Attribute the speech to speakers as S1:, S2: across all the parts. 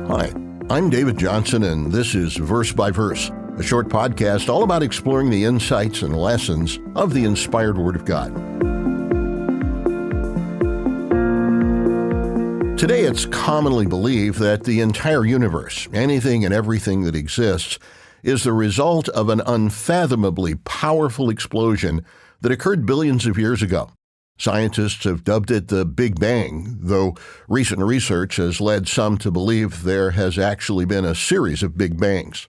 S1: Hi, I'm David Johnson, and this is Verse by Verse, a short podcast all about exploring the insights and lessons of the inspired Word of God. Today, it's commonly believed that the entire universe, anything and everything that exists, is the result of an unfathomably powerful explosion that occurred billions of years ago. Scientists have dubbed it the Big Bang, though recent research has led some to believe there has actually been a series of Big Bangs.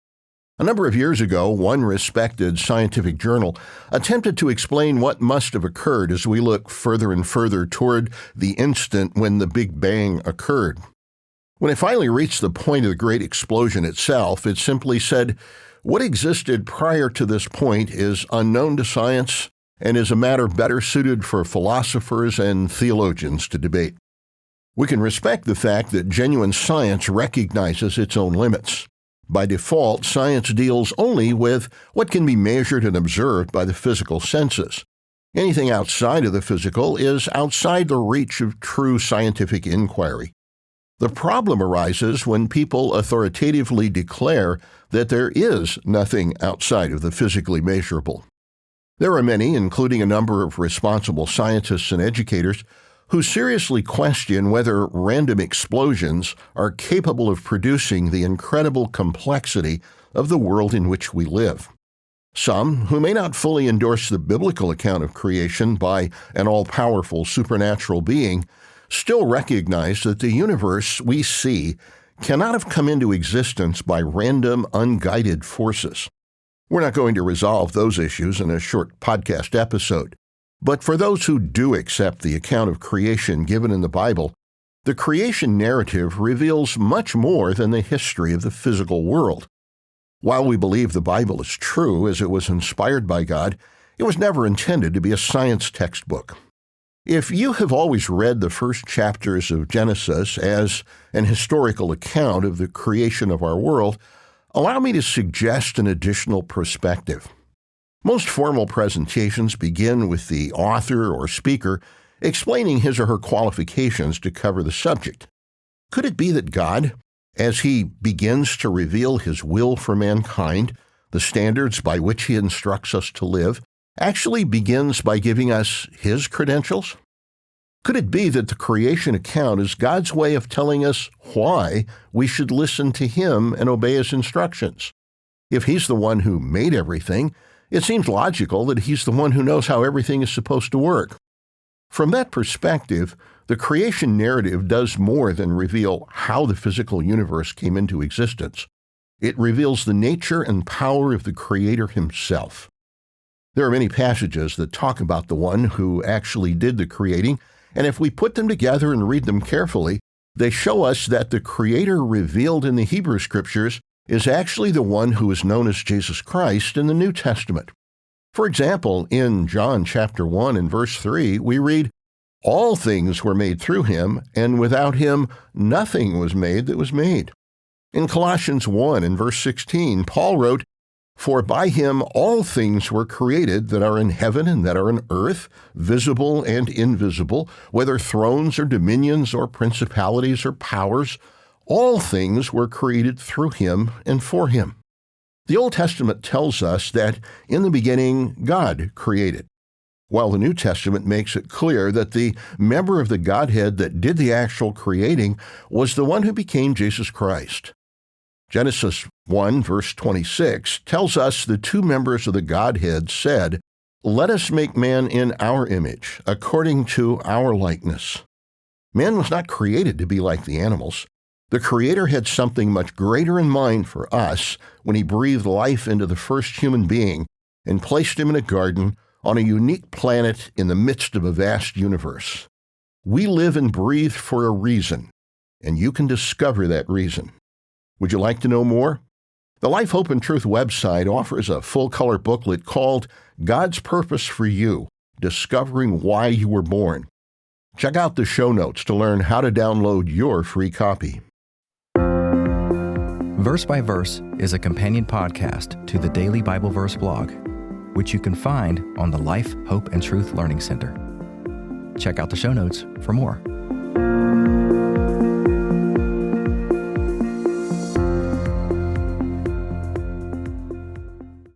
S1: A number of years ago, one respected scientific journal attempted to explain what must have occurred as we look further and further toward the instant when the Big Bang occurred. When it finally reached the point of the great explosion itself, it simply said, "What existed prior to this point is unknown to science and is a matter better suited for philosophers and theologians to debate." We can respect the fact that genuine science recognizes its own limits. By default, science deals only with what can be measured and observed by the physical senses. Anything outside of the physical is outside the reach of true scientific inquiry. The problem arises when people authoritatively declare that there is nothing outside of the physically measurable. There are many, including a number of responsible scientists and educators, who seriously question whether random explosions are capable of producing the incredible complexity of the world in which we live. Some, who may not fully endorse the biblical account of creation by an all-powerful supernatural being, still recognize that the universe we see cannot have come into existence by random, unguided forces. We're not going to resolve those issues in a short podcast episode. But for those who do accept the account of creation given in the Bible, the creation narrative reveals much more than the history of the physical world. While we believe the Bible is true as it was inspired by God, it was never intended to be a science textbook. If you have always read the first chapters of Genesis as an historical account of the creation of our world, allow me to suggest an additional perspective. Most formal presentations begin with the author or speaker explaining his or her qualifications to cover the subject. Could it be that God, as he begins to reveal his will for mankind, the standards by which he instructs us to live, actually begins by giving us his credentials? Could it be that the creation account is God's way of telling us why we should listen to him and obey his instructions? If he's the one who made everything, it seems logical that he's the one who knows how everything is supposed to work. From that perspective, the creation narrative does more than reveal how the physical universe came into existence. It reveals the nature and power of the Creator himself. There are many passages that talk about the one who actually did the creating, and if we put them together and read them carefully, they show us that the Creator revealed in the Hebrew Scriptures is actually the one who is known as Jesus Christ in the New Testament. For example, in John chapter 1 and verse 3, we read, "All things were made through him, and without him nothing was made that was made." In Colossians 1 and verse 16, Paul wrote, "For by him all things were created that are in heaven and that are on earth, visible and invisible, whether thrones or dominions or principalities or powers. All things were created through him and for him." The Old Testament tells us that in the beginning God created, while the New Testament makes it clear that the member of the Godhead that did the actual creating was the one who became Jesus Christ. Genesis 1, verse 26, tells us the two members of the Godhead said, "Let us make man in our image, according to our likeness." Man was not created to be like the animals. The Creator had something much greater in mind for us when he breathed life into the first human being and placed him in a garden on a unique planet in the midst of a vast universe. We live and breathe for a reason, and you can discover that reason. Would you like to know more? The Life, Hope, and Truth website offers a full-color booklet called God's Purpose for You, Discovering Why You Were Born. Check out the show notes to learn how to download your free copy.
S2: Verse by Verse is a companion podcast to the Daily Bible Verse blog, which you can find on the Life, Hope, and Truth Learning Center. Check out the show notes for more.